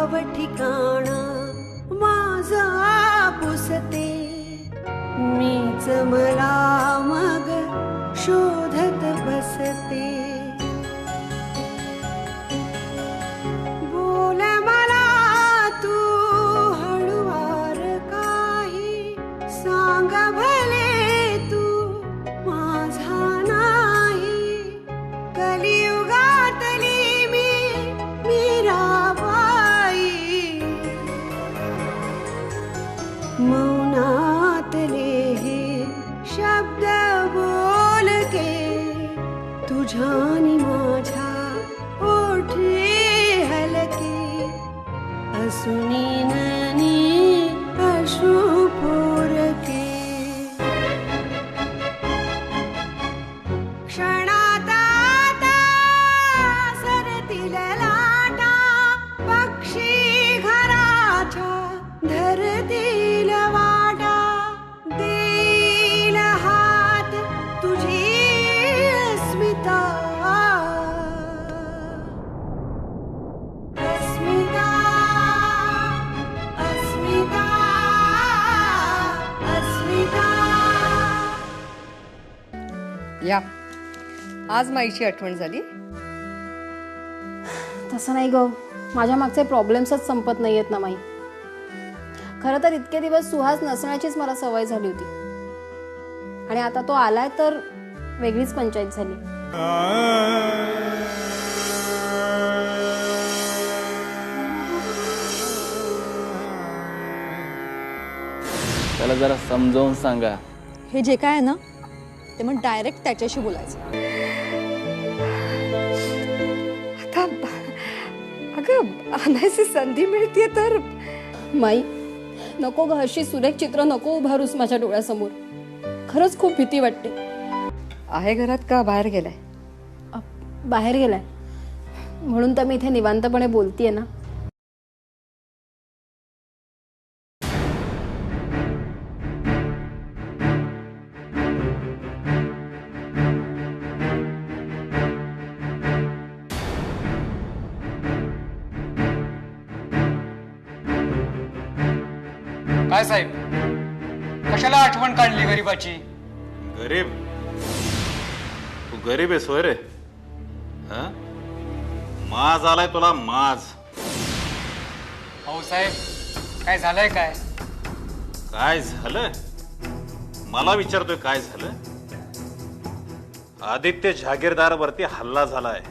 ठाव ठिकाण माझा पुसते मीच मला मग शोधत बसते बोल मला तू हळुवार काही सांग भले तू माझा नाही कलियुगातली मीराबाई मौनातले हे शब्द बोल के तुझ्यानी माझ्या ओठी हलके असुनी ननी अश्रू पोरके क्षणात आता सरतील लाटा पक्षी घराच्या धरतील वाटा देईल हात तुझी अस्मिता अस्मिता अस्मिता अस्मिता या आज माईची आठवण झाली. तसं नाही ग, माझ्या मागचे प्रॉब्लेम्सच संपत नाही आहेत ना माई. खरं तर इतके दिवस सुहास नसण्याचीच मला सवय झाली होती आणि आता तो आलाय तर वेगळीच पंचायत झाली. त्याला जरा समजावून सांगा. हे जे काय आहे ना ते मग डायरेक्ट त्याच्याशी बोलायचं. आता अगं आणायची संधी मिळते तर माई नको ग, अशी सुरेख चित्र नको उभारूस माझ्या डोळ्यासमोर. खरंच खूप भीती वाटते. आहे घरात का बाहेर गेलाय? बाहेर गेलाय म्हणून तर मी इथे निवांतपणे बोलतीये ना. काय साहेब, कशाला आठवण काढली गरीबाची? गरीब? तू गरीब आहेस होय रे? माज आलाय तुला माज. हो साहेब, काय झालंय? काय काय झालं? मला विचारतोय काय झालं? आदित्य जहागीरदार वरती हल्ला झालाय.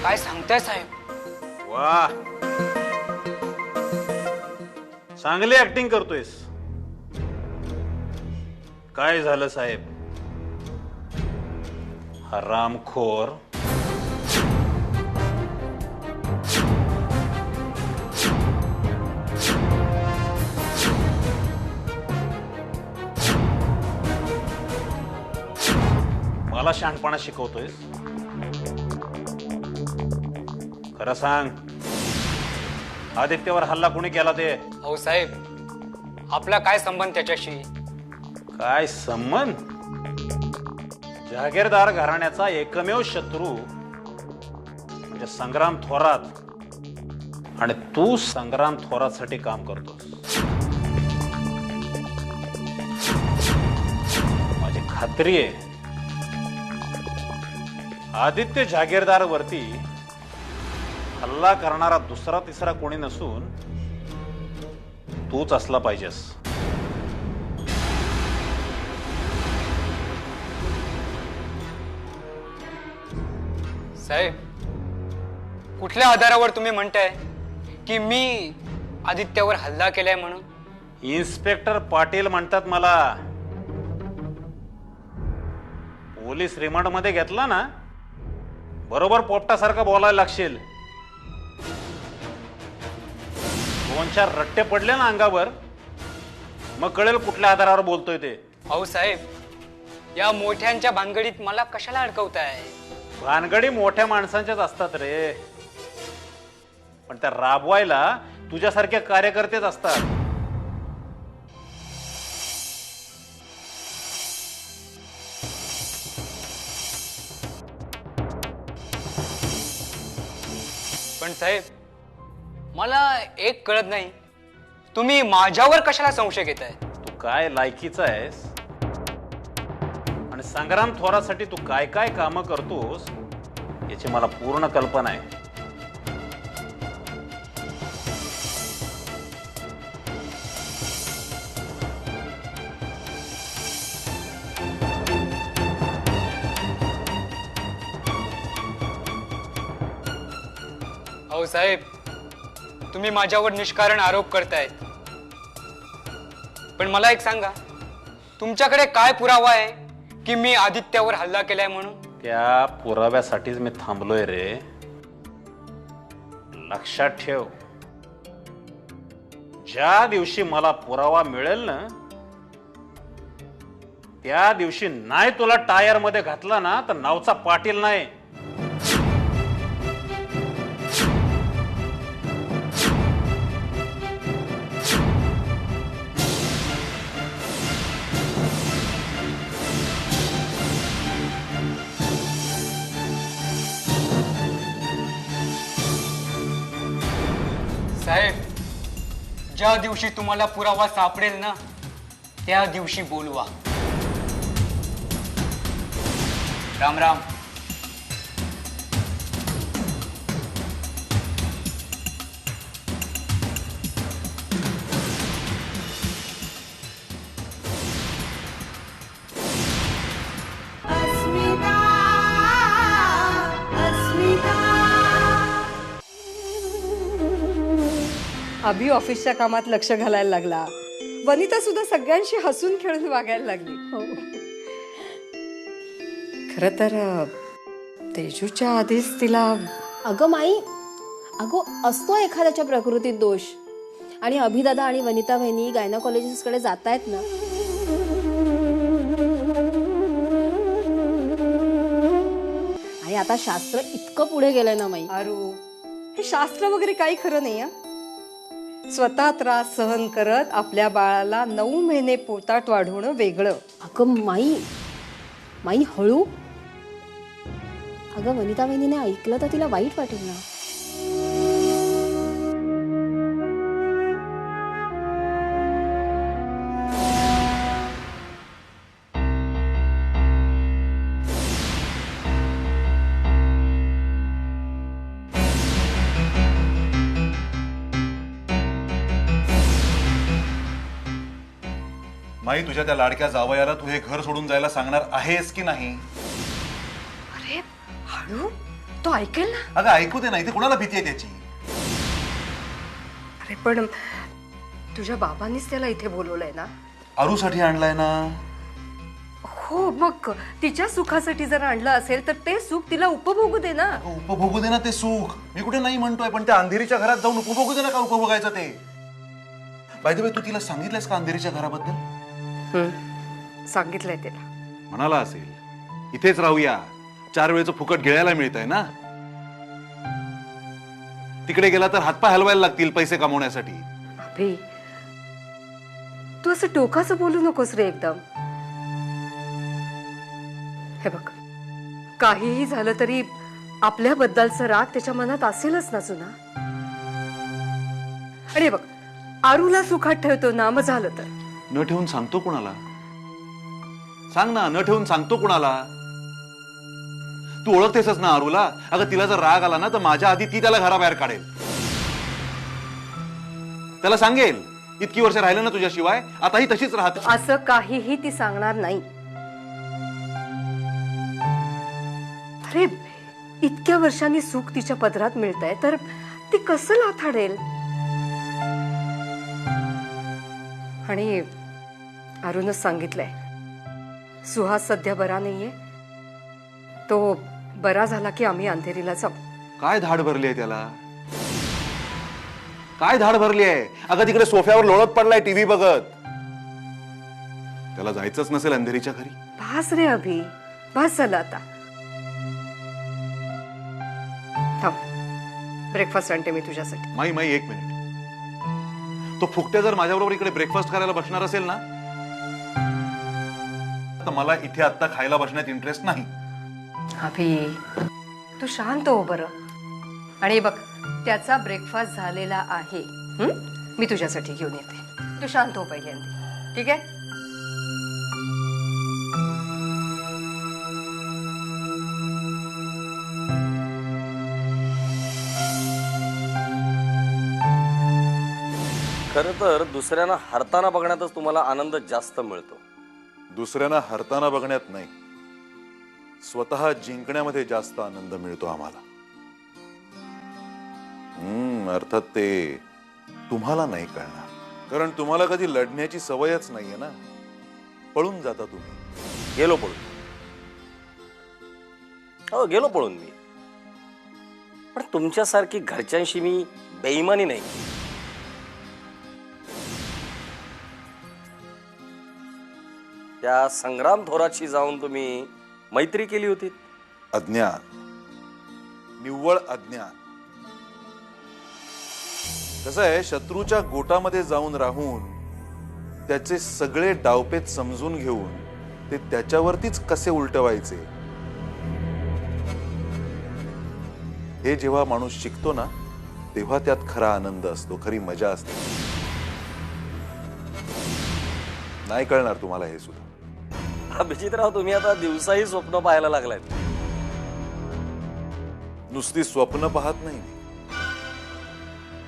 काय सांगताय साहेब? वा, चांगली ऍक्टिंग करतोयस. काय झालं साहेब? हरामखोर मला शहाणपणा शिकवतोयस? खरं सांग, आदित्यवर हल्ला कोणी केला ते? अहो साहेब, आपला काय संबंध त्याच्याशी? काय संबंध? जहागीरदार घराण्याचा एकमेव शत्रू म्हणजे संग्राम थोरात, आणि तू संग्राम थोरातसाठी काम करतोस. माझी खात्री आहे आदित्य जहागीरदार वरती हल्ला करणारा दुसरा तिसरा कोणी नसून तूच असला पाहिजेस. साहेब, कुठल्या आधारावर तुम्ही म्हणताय की मी आदित्यावर हल्ला केलाय म्हणून? इन्स्पेक्टर पाटील म्हणतात मला. पोलीस रिमांड मध्ये घेतला ना, बरोबर पोपटासारखं बोलायला लागशील. 2-4 रट्टे पडले ना अंगावर, मग कळेल कुठल्या आधारावर बोलतोय ते. अहो साहेब, या मोठ्यांच्या भानगडीत मला कशाला अडकवताय? भानगडी मोठ्या माणसांच्याच असतात रे, पण त्या राबवायला तुझ्यासारखे कार्यकर्तेच असतात. पण साहेब, मला एक कळत नाही, तुम्ही माझ्यावर कशाला संशय घेताय? तू काय लायकीचा आहेस आणि संग्राम थोरासाठी तू काय काय कामं करतोस याची मला पूर्ण कल्पना आहे. अहो साहेब, तुम्ही माझ्यावर निष्कारण आरोप करतायत, पण मला एक सांगा, तुमच्याकडे काय पुरावा आहे की मी आदित्यावर हल्ला केलाय म्हणून? त्या पुराव्यासाठीच मी थांबलोय रे. लक्षात ठेव, ज्या दिवशी मला पुरावा मिळेल ना, त्या दिवशी नाही तुला टायर मध्ये घातला ना तर नावचा पाटील नाही. साहेब, ज्या दिवशी तुम्हाला पुरावा सापडेल ना, त्या दिवशी बोलवा. राम राम. अस्मिता अस्मिता अभि ऑफिसच्या कामात लक्ष घालायला लागला. वनिता सुद्धा सगळ्यांशी हसून खेळून वागायला लागली. खरं तर तेजूच्या आधीच तिला अगं माई, अगं असतो एखाद्याच्या प्रकृतीत दोष, आणि अभिदादा आणि वनिता बहिणी गायनाकॉलॉजिस्टकडे जात आहेत ना. आणि आता शास्त्र इतकं पुढे गेलंय ना माई. आरू, हे शास्त्र वगैरे काही खरं नाही. स्वतः त्रास सहन करत आपल्या बाळाला 9 महिने पोटात वाढवणं वेगळं. अगं माई, माई हळू. अगं वनिता बहिणीने ऐकलं तर तिला वाईट वाटेल ना. माई, तुझ्या त्या लाडक्या जावयाला तू हे घर सोडून जायला सांगणार आहेस की नाही? अरे हळू, तो ऐकेल ना. अगं ऐकू दे, नाही ते कुणाला भीती आहे त्याची? अरे पण तुझ्या बाबांनीच त्याला इथे बोलवलंय ना. अरूसाठी आणलाय ना. हो, मग तिच्या सुखासाठी जर आणलं असेल तर ते सुख तिला उपभोगू दे ना. उपभोगू दे ना ते सुख, मी कुठे नाही म्हणतोय, पण त्या अंधेरीच्या घरात जाऊन उपभोगू दे ना. का उपभोगायचं ते? बाय द वे, तू तिला सांगितलंयस का अंधेरीच्या घराबद्दल? सांगितलंय तिला. म्हणाला असेल इथेच राहूया, 4 वेळेचं फुकट गिळायला मिळतंय ना. तिकडे गेला तर हातपाय हलवायला लागतील पैसे कमवण्यासाठी. अभि, तू असं टोकाचं बोलू नकोस रे एकदम. हे बघ, काहीही झालं तरी आपल्याबद्दलचा राग त्याच्या मनात असेलच ना जुना. आणि हे बघ, आरूला सुखात ठेवतो ना, मग झालं तर. न ठेवून सांगतो कुणाला? सांग ना, न ठेवून सांगतो कुणाला? तू ओळखतेसच ना आरूला. अगं तिला जर राग आला ना तर माझ्या आधी ती त्याला घराबाहेर काढेल. त्याला सांगेल, इतकी वर्ष राहिलं ना तुझ्याशिवाय, आताही तशीच राहत. असं काहीही ती सांगणार नाही. अरे, इतक्या वर्षांनी सुख तिच्या पदरात मिळतंय तर ती कसं लाथाडेल? आणि अरुणच सांगितलंय, सुहास सध्या बरा नाहीये. तो बरा झाला की आम्ही अंधेरीला जाऊ. काय धाड भरली आहे त्याला? काय धाड भरली आहे? अगं तिकडे सोफ्यावर लोळत पडलाय टीव्ही बघत. त्याला जायचंच नसेल अंधेरीच्या घरी? भास रे अभि, भास झालं आता. थांब, ब्रेकफास्ट आणते मी तुझ्यासाठी. माई माई, एक मिनिट. तो फुकट्या जर माझ्याबरोबर इकडे ब्रेकफास्ट करायला बसणार असेल ना, तर मला इथे आता खायला बसण्यात इंटरेस्ट नाही. अभि, तू शांत हो बरं. आणि बघ, त्याचा ब्रेकफास्ट झालेला आहे. मी तुझ्यासाठी घेऊन येते. तू शांत हो पहिल्यांदा, ठीक आहे? खरं तर दुसऱ्यांना हरताना बघण्यातच तुम्हाला आनंद जास्त मिळतो. दुसऱ्यांना हरताना बघण्यात नाही, स्वतः जिंकण्यामध्ये जास्त आनंद मिळतो आम्हाला. अर्थात ते तुम्हाला नाही कळणार, कारण तुम्हाला कधी लढण्याची सवयच नाहीये ना. पळून जाता तुम्ही. गेलो पळून. हो, गेलो पळून मी. पण तुमच्यासारखी घरच्यांशी मी बेईमानी नाही. त्या संग्राम थोरातशी जाऊन तुम्ही मैत्री केली होती. अज्ञान, निव्वळ अज्ञान. कसं आहे, शत्रूच्या गोटामध्ये जाऊन राहून त्याचे सगळे डावपेच समजून घेऊन ते त्याच्यावरतीच कसे उलटवायचे, हे जेव्हा माणूस शिकतो ना, तेव्हा त्यात खरा आनंद असतो, खरी मजा असते. नाही कळणार तुम्हाला हे सुद्धा. अभिजितराव, तुम्ही आता दिवसाही स्वप्न पाहायला लागलात. नुसती स्वप्न पाहत नाही,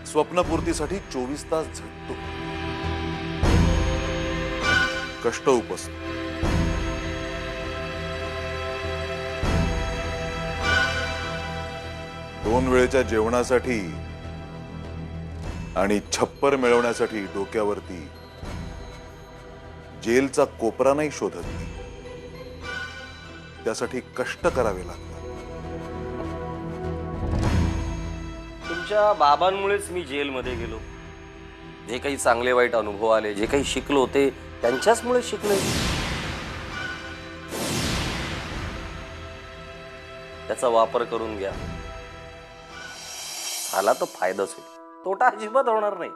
स्वप्नपूर्तीसाठी 24 तास झटतो, कष्ट उपसतो. दोन वेळेच्या जेवणासाठी आणि छप्पर मिळवण्यासाठी डोक्यावरती जेलचा कोपरा नाही शोधत मी. त्यासाठी कष्ट करावे लागतात. तुमच्या बाबांमुळेच मी जेलमध्ये गेलो. जे काही चांगले वाईट अनुभव आले, जे काही शिकलो, ते त्यांच्याचमुळे शिकले. त्याचा वापर करून घ्या. झाला तर फायदाच होईल, तोटा अजिबात होणार नाही.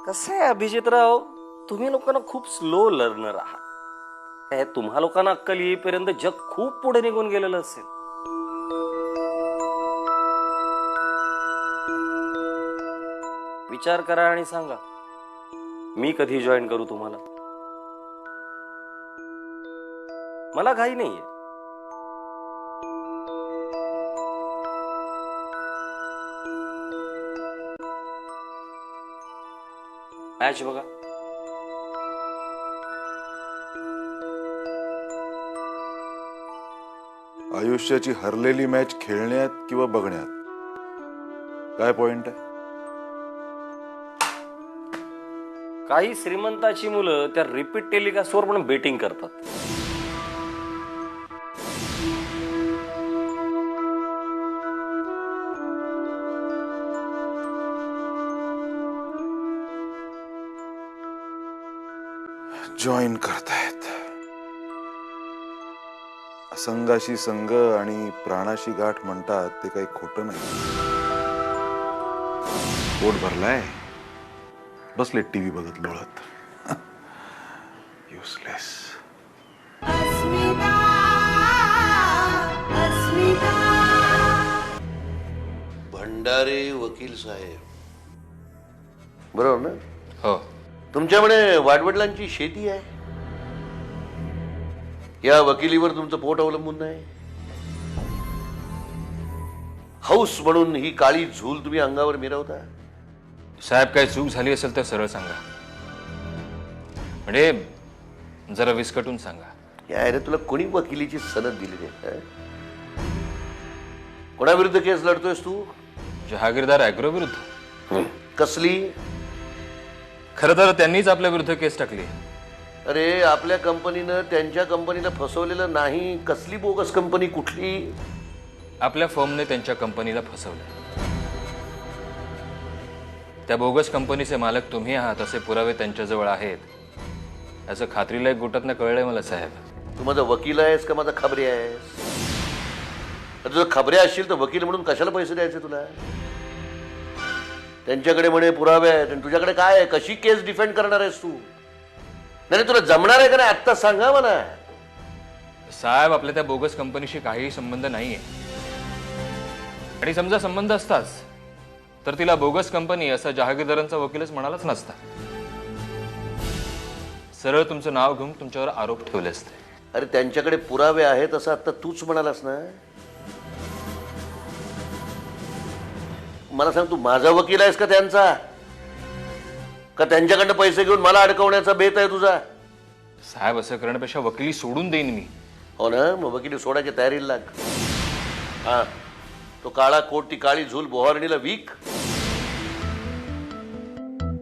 कसं आहे अभिजितराव, तुम्ही लोकांना खूप स्लो लर्नर आहात. काय तुम्हा लोकांना अक्कल येईपर्यंत जग खूप पुढे निघून गेलेलं असेल. विचार करा आणि सांगा, मी कधी जॉईन करू तुम्हाला? मला घाई नाहीये. मॅच बघा. आयुष्याची हरलेली मॅच खेळण्यात किंवा बघण्यात काय पॉइंट आहे? काही श्रीमंताची मुलं त्या रिपीट टेलिकास्टवर पण बेटिंग करतात. जॉईन करतायत. असंगाशी संग आणि प्राणाशी गाठ म्हणतात ते काही खोटं नाही. पोट भरलाय, बसले टीव्ही बघत लोळत. युजलेस. अस्मिता अस्मिता भंडारे वकील साहेब, बरोबर ना? हो. तुमच्याकडे वाडवडिलांची शेती आहे. या वकिलीवर तुमचं पोट अवलंबून नाही. हौस म्हणून ही काळी झूल तुम्ही अंगावर मिरवता. साहेब, काही चूक झाली असेल तर सरळ सांगा, म्हणजे जरा विस्कटून सांगा. या तुला कोणी वकिलीची सनद दिली आहे? कोणाविरुद्ध केस लढतोयस तू? जहागीरदार ॲग्रो विरुद्ध. कसली? खरं तर त्यांनीच आपल्या विरुद्ध केस टाकली. अरे, आपल्या कंपनीनं त्यांच्या कंपनीला फसवलेलं नाही. कसली बोगस कंपनी? कुठली? आपल्या फर्मने त्यांच्या कंपनीला फसवलं. त्या बोगस कंपनीचे मालक तुम्ही आहात असे पुरावे त्यांच्याजवळ आहेत असं खात्रीलायक गोटातनं कळलंय मला साहेब. तू माझा वकील आहेस का माझा खबरी आहेस? तुझं खबऱ्या असशील तर वकील म्हणून कशाला पैसे द्यायचे तुला? त्यांच्याकडे म्हणे पुरावे आहेत आणि तुझ्याकडे काय आहे? कशी केस डिफेंड करणार आहेस तू? नाही, तुला जमणार आहे का नाही आत्ता सांगा मला. साहेब, आपल्या त्या बोगस कंपनीशी काहीही संबंध नाहीये, आणि समजा संबंध असताच तर तिला बोगस कंपनी असा जहागीरदारांचा वकीलच म्हणालाच नसता. सरळ तुमचं नाव घेऊन तुमच्यावर आरोप ठेवले असते. अरे, त्यांच्याकडे पुरावे आहेत असं आता तूच म्हणालास ना. मला सांग, तू माझा वकील आहेस का त्यांचा? का त्यांच्याकडनं पैसे घेऊन मला अडकवण्याचा बेत आहे तुझा? साहेब, असं करण्यापेक्षा वकिली सोडून देईन मी. हो ना, मग वकिली सोडायच्या तयारीला लाग. हा, तो काळा कोट, ती काळी झूल बोहारणीला वीक,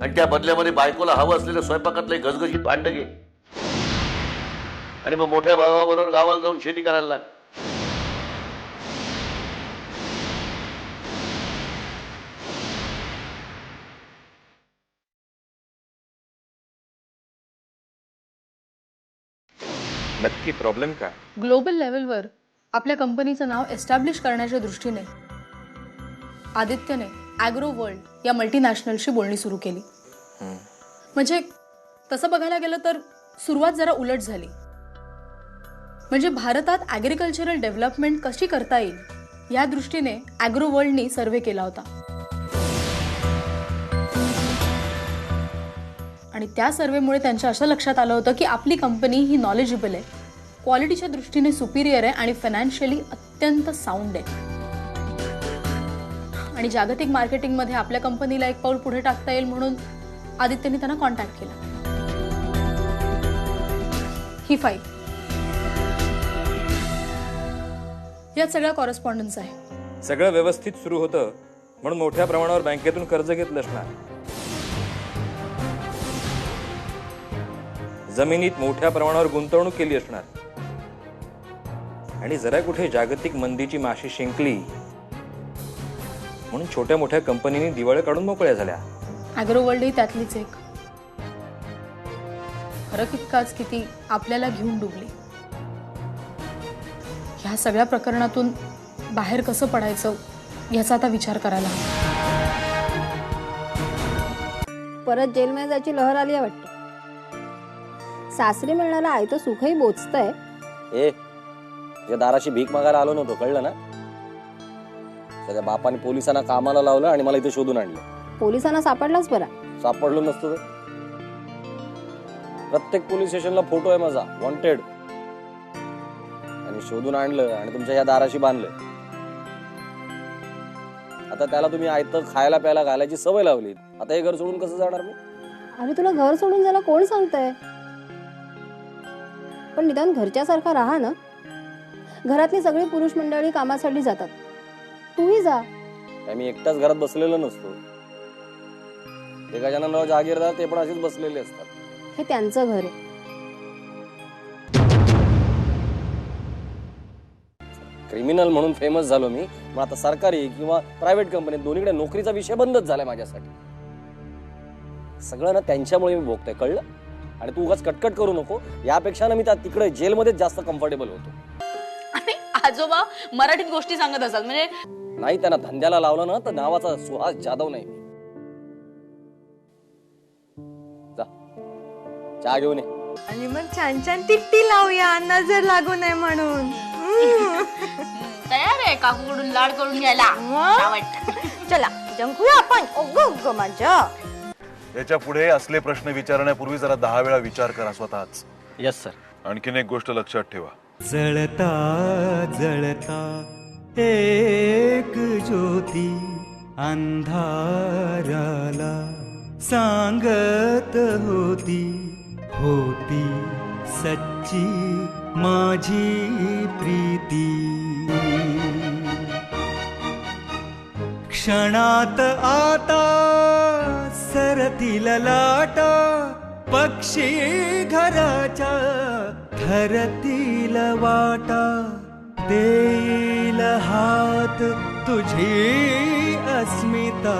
आणि त्या बदल्यामध्ये बायकोला हवं असलेलं स्वयंपाकातलं घसघशीत भांड घे, आणि मग मोठ्या भावाबरोबर गावाला जाऊन शेती करायला लाग. नक्की प्रॉब्लेम काय? ग्लोबल लेवलवर आपल्या कंपनीचं नाव एस्टॅब्लिश करण्याच्या दृष्टीने आदित्यने ॲग्रो वर्ल्ड या मल्टीनॅशनलशी बोलणी सुरू केली. म्हणजे तसं बघायला गेलं तर सुरुवात जरा उलट झाली. म्हणजे भारतात ॲग्रिकल्चरल डेव्हलपमेंट कशी करता येईल या दृष्टीने ॲग्रो वर्ल्डनी सर्व्हे केला होता, आणि त्या सर्व्हेमुळे त्यांच्या असं लक्षात आलं होतं की आपली कंपनी ही नॉलेजेबल आहे, क्वालिटीच्या दृष्टीने सुपिरियर आहे आणि फायनान्शियली अत्यंत साऊंड आहे, आणि जागतिक मार्केटिंगमध्ये आपल्या कंपनीला एक पाऊल पुढे टाकता येईल म्हणून आदित्यने त्यांना कॉन्टॅक्ट केला. ही फाईल यात सगळा कॉरेस्पॉन्डन्स आहे. सगळं व्यवस्थित सुरू होतं म्हणून मोठ्या प्रमाणावर बँकेतून कर्ज घेतलं असणार. जमिनीत मोठ्या प्रमाणावर गुंतवणूक केली असणार, आणि जरा कुठे जागतिक मंदीची माशी शिंकली म्हणून छोट्या मोठ्या कंपनीनी दिवाळे काढून मोकळ्या झाल्या. ॲग्रो वर्ल्ड ही त्यातलीच एक. फरक इतकाच किती आपल्याला घेऊन डुबली. ह्या सगळ्या प्रकरणातून बाहेर कसं पडायचं याचा आता विचार करायला हवा. परत जेलमध्ये जायची लहर आली आहे वाटतं. सासरी मिळणारा आयतं सुखही बोचतंय. ए, तुझ्या दाराशी भीक मागायला आलो नव्हतो, कळलं ना? त्याच्या बापाने पोलिसांना कामाला लावलं आणि मला इथे शोधून आणलं. पोलिसांना सापडलाच बरा. सापडलो नसतो तर प्रत्येक पोलीस स्टेशनला फोटो आहे माझा, वॉन्टेड, आणि शोधून आणलं आणि तुमच्या या दाराशी बांधलं. आता त्याला तुम्ही आयतं खायला प्यायला घालायची सवय लावली. आता हे घर सोडून कसं जाणार मी? अरे तुला घर सोडून जायला कोण सांगतंय? पण निदान घरच्यासारखा राहा ना. घरातली सगळी पुरुष मंडळी कामासाठी जातात, तूही जा. मी एकटाच घरात बसलेलो नसतो. ते गजाननराव जहागीरदार ते पण असेच बसलेले असतात. हे त्यांचं घर आहे. क्रिमिनल म्हणून फेमस झालो मी, मग आता सरकारी किंवा प्रायव्हेट कंपनीत दोन्हीकडे नोकरीचा विषय बंदच झालाय माझ्यासाठी. सगळं ना त्यांच्यामुळे मी भोगतोय, कळलं? आणि तू उगाच कटकट करू नको. यापेक्षा ना मी त्या तिकडे जेलमध्येच जास्त कम्फर्टेबल होतो. आणि आजोबा मराठीत गोष्टी सांगत असतात म्हणजे नाही त्यांना धंद्याला लावलं ना तर नावाचा सुहास जाधव नाही मी. जा चहा घेऊन ये. आणि मग छान छान टिट्टी लावूया नजर लागू नये म्हणून. तयार आहे काकूकडून लाड करून घ्यायला. चला जंकुया आपण. ओगो माझ्या. याच्या पुढे असले प्रश्न विचारण्यापूर्वी जरा 10 वेळा विचार करा स्वतःच. Yes sir. आणखीन एक गोष्ट लक्षात ठेवा. जळता जळता एक ज्योती अंधाराला सांगत होती, होती सच्ची माझी प्रीती. क्षणात आता सरतील लाटा, पक्षी घराच्या धरतील वाटा. देईल हात तुझी अस्मिता